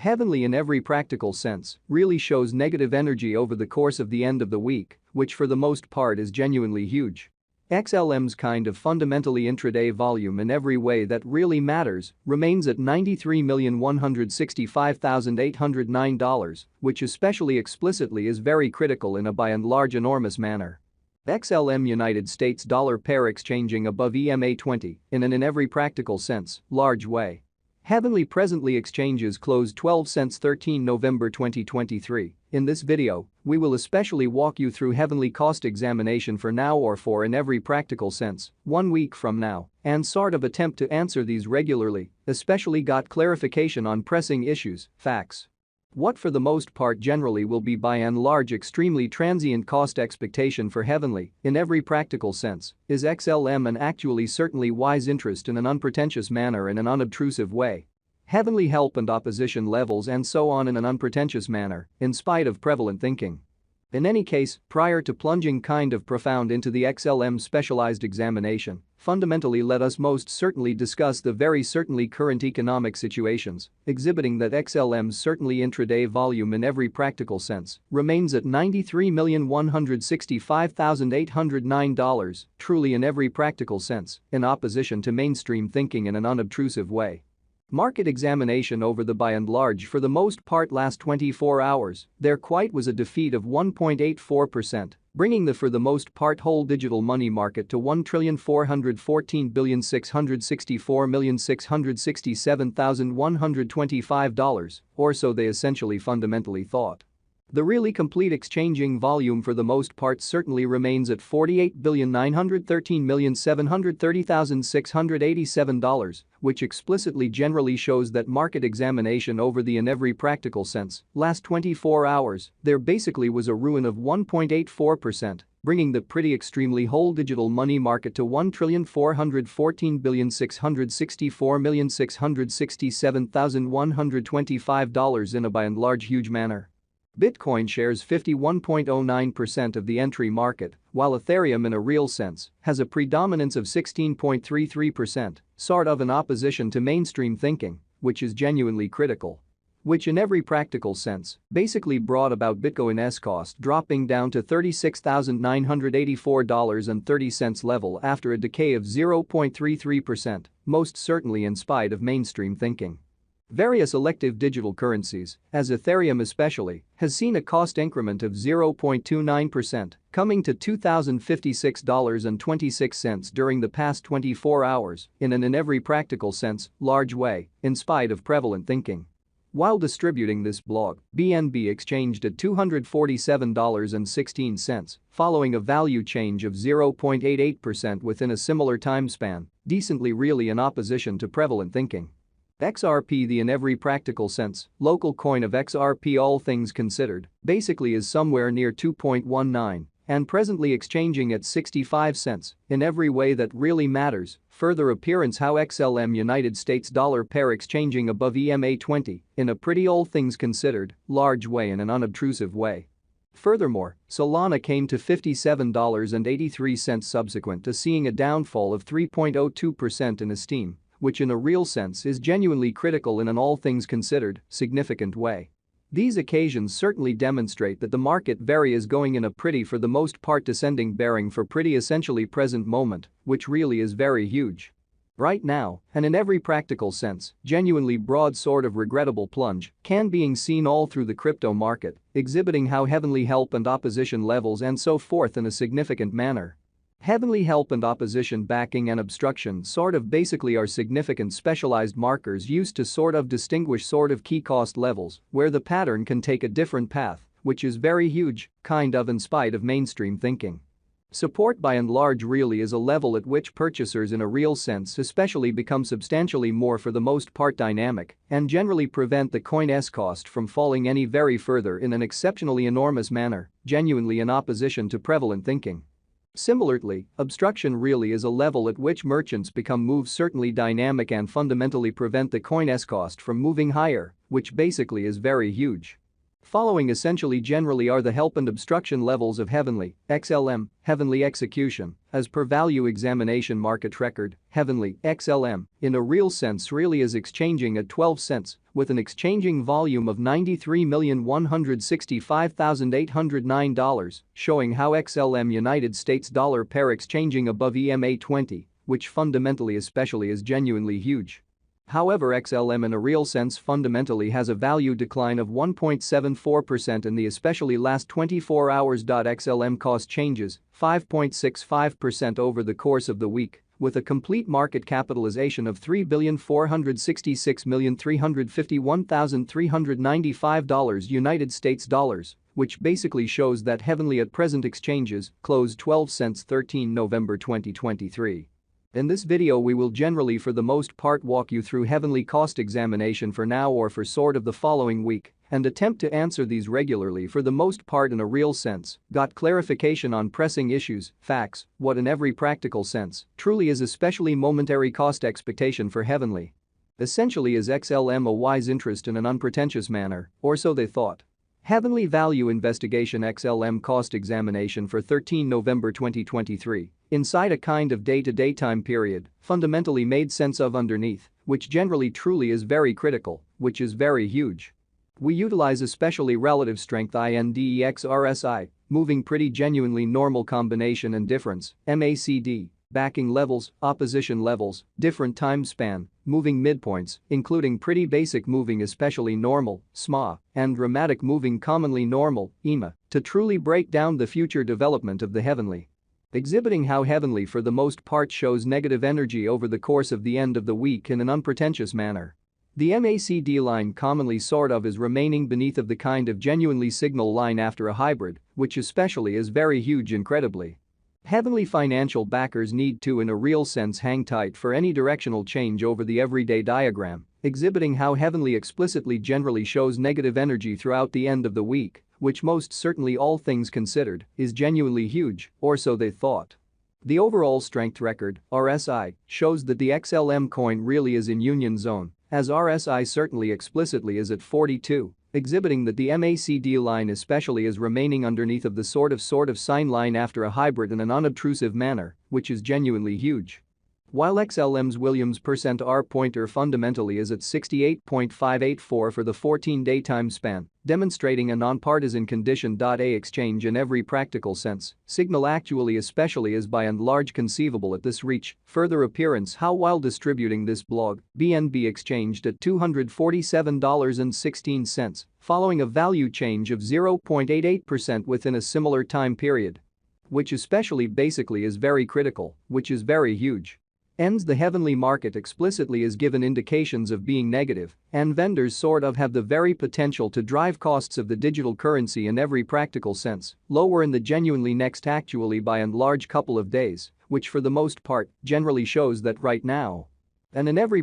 Heavenly in every practical sense really shows negative energy over the course of the end of the week, which for the most part is genuinely huge. XLM's kind of fundamentally intraday volume in every way that really matters remains at $93,165,809, which especially explicitly is very critical in a by and large enormous manner. XLM United States dollar pair exchanging above EMA 20 in an in every practical sense large way. Heavenly presently exchanges closed 12 cents 13 November 2023. In this video, we will especially walk you through Heavenly cost examination for now or for in every practical sense 1 week from now and sort of attempt to answer these regularly, especially got clarification on pressing issues, facts. What for the most part generally will be by and large extremely transient cost expectation for Heavenly, in every practical sense, is XLM an actually certainly wise interest in an unpretentious manner in an unobtrusive way. Heavenly help and opposition levels and so on in an unpretentious manner, in spite of prevalent thinking. In any case, prior to plunging kind of profound into the XLM specialized examination, fundamentally let us most certainly discuss the very certainly current economic situations, exhibiting that XLM's certainly intraday volume in every practical sense remains at $93,165,809, truly in every practical sense, in opposition to mainstream thinking in an unobtrusive way. Market examination over the by and large for the most part last 24 hours, there quite was a defeat of 1.84%, bringing the for the most part whole digital money market to $1,414,664,667,125, or so they essentially fundamentally thought. The really complete exchanging volume for the most part certainly remains at $48,913,730,687, which explicitly generally shows that market examination over the in every practical sense, last 24 hours, there basically was a ruin of 1.84%, bringing the pretty extremely whole digital money market to $1,414,664,667,125 in a by and large huge manner. Bitcoin shares 51.09% of the entry market, while Ethereum in a real sense has a predominance of 16.33%, sort of in opposition to mainstream thinking, which is genuinely critical. Which in every practical sense basically brought about Bitcoin's cost dropping down to $36,984.30 level after a decay of 0.33%, most certainly in spite of mainstream thinking. Various elective digital currencies, as Ethereum especially, has seen a cost increment of 0.29%, coming to $2,056.26 during the past 24 hours in an in every practical sense large way, in spite of prevalent thinking. While distributing this blog, BNB exchanged at $247.16, following a value change of 0.88% within a similar time span, decently really in opposition to prevalent thinking. XRP, the in every practical sense local coin of XRP all things considered, basically is somewhere near 2.19 and presently exchanging at 65 cents in every way that really matters. Further appearance how XLM United States dollar pair exchanging above EMA 20 in a pretty all things considered large way in an unobtrusive way. Furthermore, Solana came to $57.83 subsequent to seeing a downfall of 3.02% in esteem, which in a real sense is genuinely critical in an all things considered significant way. These occasions certainly demonstrate that the market is going in a pretty for the most part descending bearing for pretty essentially present moment, which really is very huge. Right now, and in every practical sense, genuinely broad sort of regrettable plunge can being seen all through the crypto market, exhibiting how Heavenly help and opposition levels and so forth in a significant manner. Heavenly help and opposition backing and obstruction sort of basically are significant specialized markers used to sort of distinguish sort of key cost levels where the pattern can take a different path, which is very huge, kind of in spite of mainstream thinking. Support by and large really is a level at which purchasers in a real sense especially become substantially more for the most part dynamic and generally prevent the coin's cost from falling any very further in an exceptionally enormous manner, genuinely in opposition to prevalent thinking. Similarly, obstruction really is a level at which merchants become move certainly dynamic and fundamentally prevent the coin's cost from moving higher, which basically is very huge. Following essentially generally are the help and obstruction levels of Heavenly, XLM, Heavenly execution, as per value examination market record, Heavenly, XLM, in a real sense really is exchanging at 12 cents, with an exchanging volume of $93,165,809, showing how XLM United States dollar pair exchanging above EMA 20, which fundamentally especially is genuinely huge. However, XLM in a real sense fundamentally has a value decline of 1.74% in the especially last 24 hours. XLM cost changes 5.65% over the course of the week, with a complete market capitalization of $3,466,351,395 United States dollars, which basically shows that Heavenly at present exchanges closed 12 cents 13 November 2023. In this video we will generally for the most part walk you through Heavenly cost examination for now or for sort of the following week and attempt to answer these regularly for the most part in a real sense, got clarification on pressing issues, facts, what in every practical sense truly is especially momentary cost expectation for Heavenly. Essentially is XLM a wise interest in an unpretentious manner, or so they thought. Heavenly Value Investigation XLM Cost Examination for 13 November 2023, inside a kind of day-to-day time period, fundamentally made sense of underneath, which generally truly is very critical, which is very huge. We utilize especially relative strength INDEX RSI, moving pretty genuinely normal combination and difference, MACD, backing levels, opposition levels, different time span, moving midpoints, including pretty basic moving especially normal, SMA, and dramatic moving commonly normal, EMA, to truly break down the future development of the Heavenly. Exhibiting how Heavenly for the most part shows negative energy over the course of the end of the week in an unpretentious manner. The MACD line commonly sort of is remaining beneath of the kind of genuinely signal line after a hybrid, which especially is very huge incredibly. Heavenly financial backers need to in a real sense hang tight for any directional change over the everyday diagram, exhibiting how Heavenly explicitly generally shows negative energy throughout the end of the week, which most certainly all things considered is genuinely huge, or so they thought. The overall strength record, RSI, shows that the XLM coin really is in union zone, as RSI certainly explicitly is at 42. Exhibiting that the MACD line especially is remaining underneath of the sort of sign line after a hybrid in an unobtrusive manner, which is genuinely huge. While XLM's Williams percent R pointer fundamentally is at 68.584 for the 14-day time span, demonstrating a nonpartisan condition. A exchange in every practical sense, signal actually especially is by and large conceivable at this reach, further appearance how while distributing this blog, BNB exchanged at $247.16, following a value change of 0.88% within a similar time period. Which especially basically is very critical, which is very huge. The Heavenly market explicitly is given indications of being negative, and vendors sort of have the very potential to drive costs of the digital currency in every practical sense lower in the genuinely next actually by and large couple of days, which for the most part generally shows that right now. And in every